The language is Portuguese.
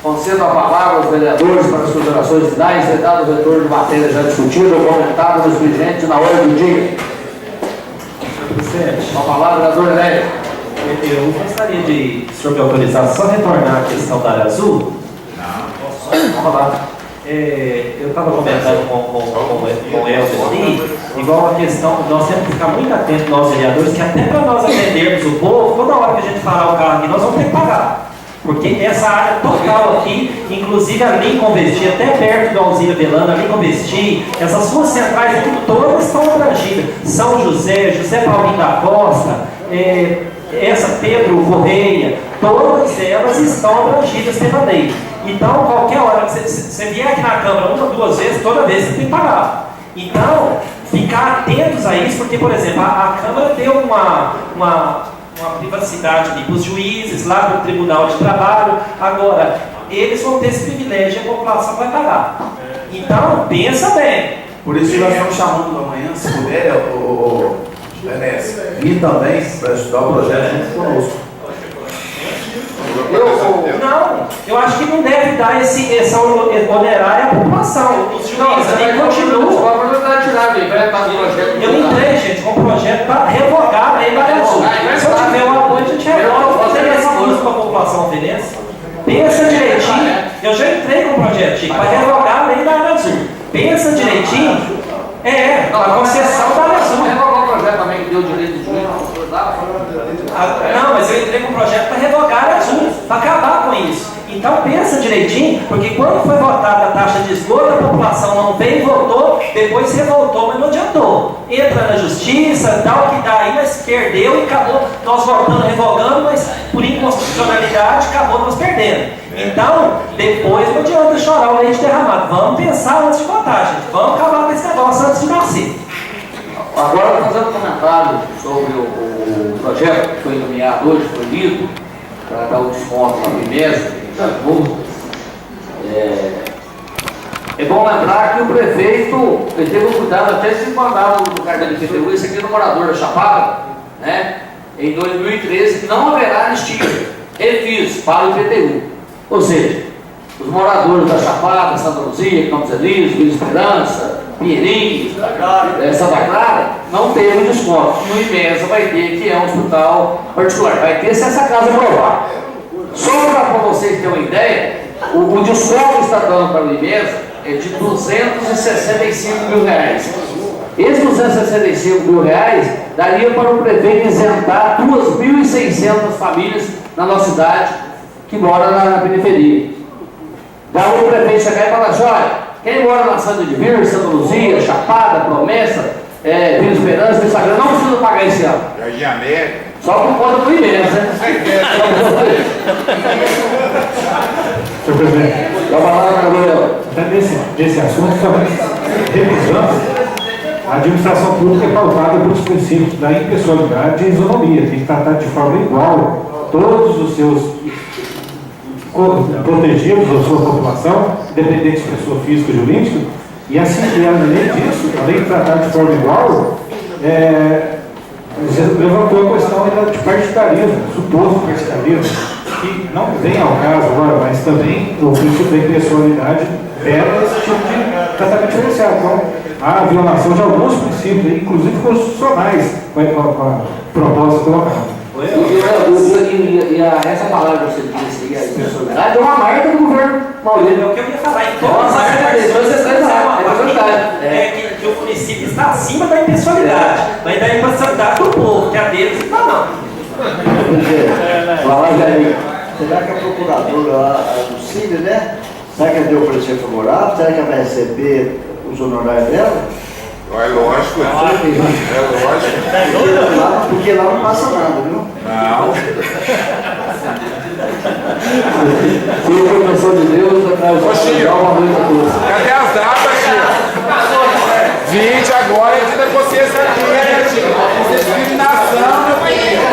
Concedo a palavra aos vereadores para as considerações finais, vedado o retorno de matéria já discutida ou comentada no expediente na hora do dia. Presidente, Com a palavra, vereador Enéio. eu gostaria de, se o senhor me autorizar, só retornar a questão da área azul. Vamos lá. Eu estava comentando com o Elvis ali, igual a questão, nós temos que ficar muito atentos, nós vereadores, que até para nós atendermos o povo, toda hora que a gente parar o carro aqui, nós vamos ter que pagar. Porque essa área total aqui, inclusive a Lincoln Vestir, até perto do Alzira Velano, a Lincoln Vestir, essas ruas centrais aqui todas estão abrangidas. São José, José Paulinho da Costa, essa Pedro Correia, todas elas estão abrangidas pela lei. Então, qualquer hora que você vier aqui na Câmara uma ou duas vezes, toda vez você tem que pagar. Então, ficar atentos a isso, porque, por exemplo, a Câmara deu uma privacidade para os juízes, lá do Tribunal de Trabalho. Agora, eles vão ter esse privilégio e a população vai pagar. Então, pensa bem. Por isso que nós estamos chamando amanhã, se puder, o Enéas, vir também para estudar o projeto junto conosco. Não, eu acho que não deve dar essa onerar a população. Os juízes ali continuam. Eu entrei, gente, com um projeto para revogar a lei da área azul. Se eu tiver um apoio, a gente revoga, fazer esse custo para a população oferece. Pensa direitinho. Eu já entrei com um projeto para revogar a lei da área azul. Pensa direitinho. A concessão da área azul. Revogar o projeto também que deu direito de juiz. Não, mas eu entrei com um projeto para revogar a área azul, para acabar com isso. Então pensa direitinho, porque quando foi votada a taxa de esgoto, a população não veio e votou, depois revoltou, mas não adiantou. Entra na justiça, dá o que dá aí, mas perdeu e acabou nós voltando, revogando, mas por inconstitucionalidade acabou nós perdendo. Então, depois não adianta chorar o leite derramado. Vamos pensar antes de votar, gente. Vamos acabar com esse negócio antes de nascer. Agora, fazendo um comentário sobre o projeto que foi encaminhado hoje, foi lido, para dar o desconto na Bimesa. É bom lembrar que o prefeito ele teve um cuidado até de mandar no cartão de IPTU, esse aqui no morador da Chapada, né? Em 2013, que não haverá anistia, refis para o IPTU. Ou seja, os moradores da Chapada, Santa Luzia, Campos Elíseos, Vila Esperança, Pinheirinho, Santa Clara, não teve desconto. No IMESA vai ter, que é um hospital particular, vai ter se essa casa aprovar. Só para vocês terem uma ideia, o desconto que está dando para o IMESA é de R$265 mil. Esses R$265 mil daria para o prefeito isentar 2.600 famílias na nossa cidade que moram na periferia. Dá o prefeito chegar e falar assim: olha, quem mora na Santa Edvir, Santa Luzia, Chapada, Promessa, Vila Esperança, Vila Sagrada, não precisa pagar esse ano. Jardim América. Só por conta do IMESA, né? Senhor presidente, desse assunto, só revisando, a administração pública é pautada pelos princípios da impessoalidade e isonomia, tem que tratar de forma igual todos os seus protegidos, a sua população, independente de pessoa física ou jurídica, e assim, além disso, além de tratar de forma igual, levantou a questão de partidarismo, suposto partidarismo, que não vem ao caso agora, mas também o princípio da impessoalidade era esse tipo de tratamento diferenciado. Então, há violação de alguns princípios, inclusive constitucionais, com a proposta colocada. Essa palavra que você disse, a impessoalidade, é uma marca do governo Maurício. É o que eu ia falar. Em todas as que o município está acima da impessoalidade, mas da impessoalidade do povo, que a deles está não. Será que a procuradora do Cine, né? Será que ela deu parecer favorável? Será que ela vai receber os honorários dela? É lógico. Porque lá não passa nada, viu? Não. Se o professor de Deus, cadê as datas, Chico? 20 agora é de negociação, discriminação, meu filho.